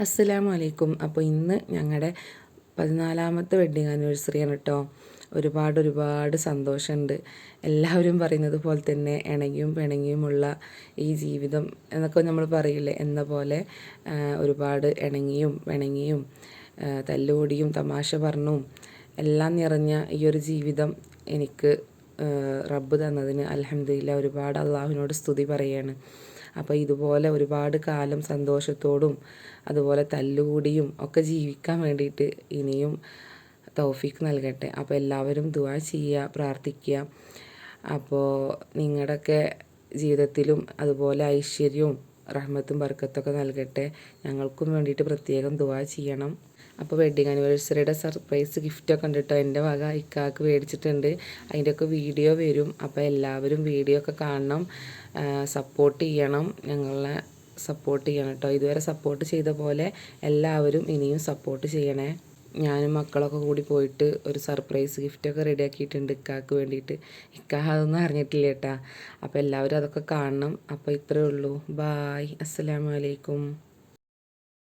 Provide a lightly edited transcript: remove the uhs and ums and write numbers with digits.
അസ്സലാമു അലൈക്കും. അപ്പോൾ ഇന്ന് ഞങ്ങളുടെ 14ാമത്തെ വെഡ്ഡിങ് ആനിവേഴ്സറിയാണ് കേട്ടോ. ഒരുപാട് സന്തോഷമുണ്ട്. എല്ലാവരും പറയുന്നത് പോലെ തന്നെ ഇണങ്ങിയും പിണങ്ങിയുമുള്ള ഈ ജീവിതം എന്നൊക്കെ നമ്മൾ പറയില്ലേ, എന്ന പോലെ ഒരുപാട് ഇണങ്ങിയും പിണങ്ങിയും തല്ലുകൂടിയും തമാശ പറഞ്ഞും എല്ലാം നിറഞ്ഞ ഈ ഒരു ജീവിതം എനിക്ക് റബ്ബ് തന്നതിന് അൽഹംദുലില്ലാ ഒരുപാട് അള്ളാഹുവിനോട് സ്തുതി പറയുകയാണ്. അപ്പോൾ ഇതുപോലെ ഒരുപാട് കാലം സന്തോഷത്തോടും അതുപോലെ തല്ലുകൂടിയും ഒക്കെ ജീവിക്കാൻ വേണ്ടിയിട്ട് ഇനിയും തൗഫീക്ക് നൽകട്ടെ. അപ്പോൾ എല്ലാവരും ദുആ ചെയ്യുക, പ്രാർത്ഥിക്കുക. അപ്പോൾ നിങ്ങളുടെയൊക്കെ ജീവിതത്തിലും അതുപോലെ ഐശ്വര്യവും റഹ്മത്തും ബർക്കത്തൊക്കെ നൽകട്ടെ. ഞങ്ങൾക്കും വേണ്ടിയിട്ട് പ്രത്യേകം ദുആ ചെയ്യണം. അപ്പോൾ വെഡ്ഡിങ് ആനിവേഴ്സറിയുടെ സർപ്രൈസ് ഗിഫ്റ്റൊക്കെ ഉണ്ട് കേട്ടോ. എൻ്റെ വക ഇക്കാക്ക് മേടിച്ചിട്ടുണ്ട്. അതിൻ്റെയൊക്കെ വീഡിയോ വരും. അപ്പോൾ എല്ലാവരും വീഡിയോ ഒക്കെ കാണണം, സപ്പോർട്ട് ചെയ്യണം, ഞങ്ങളെ സപ്പോർട്ട് ചെയ്യണം കേട്ടോ. ഇതുവരെ സപ്പോർട്ട് ചെയ്ത പോലെ എല്ലാവരും ഇനിയും സപ്പോർട്ട് ചെയ്യണേ. ഞാനും മക്കളൊക്കെ കൂടി പോയിട്ട് ഒരു സർപ്രൈസ് ഗിഫ്റ്റൊക്കെ റെഡിയാക്കിയിട്ടുണ്ട് ഇക്കാക്ക് വേണ്ടിയിട്ട്. അതൊന്നും അറിഞ്ഞിട്ടില്ല കേട്ടോ. അപ്പോൾ എല്ലാവരും അതൊക്കെ കാണണം. അപ്പോൾ ഇത്രയേ ഉള്ളൂ. ബായ്. അസ്സലാമു അലൈക്കും.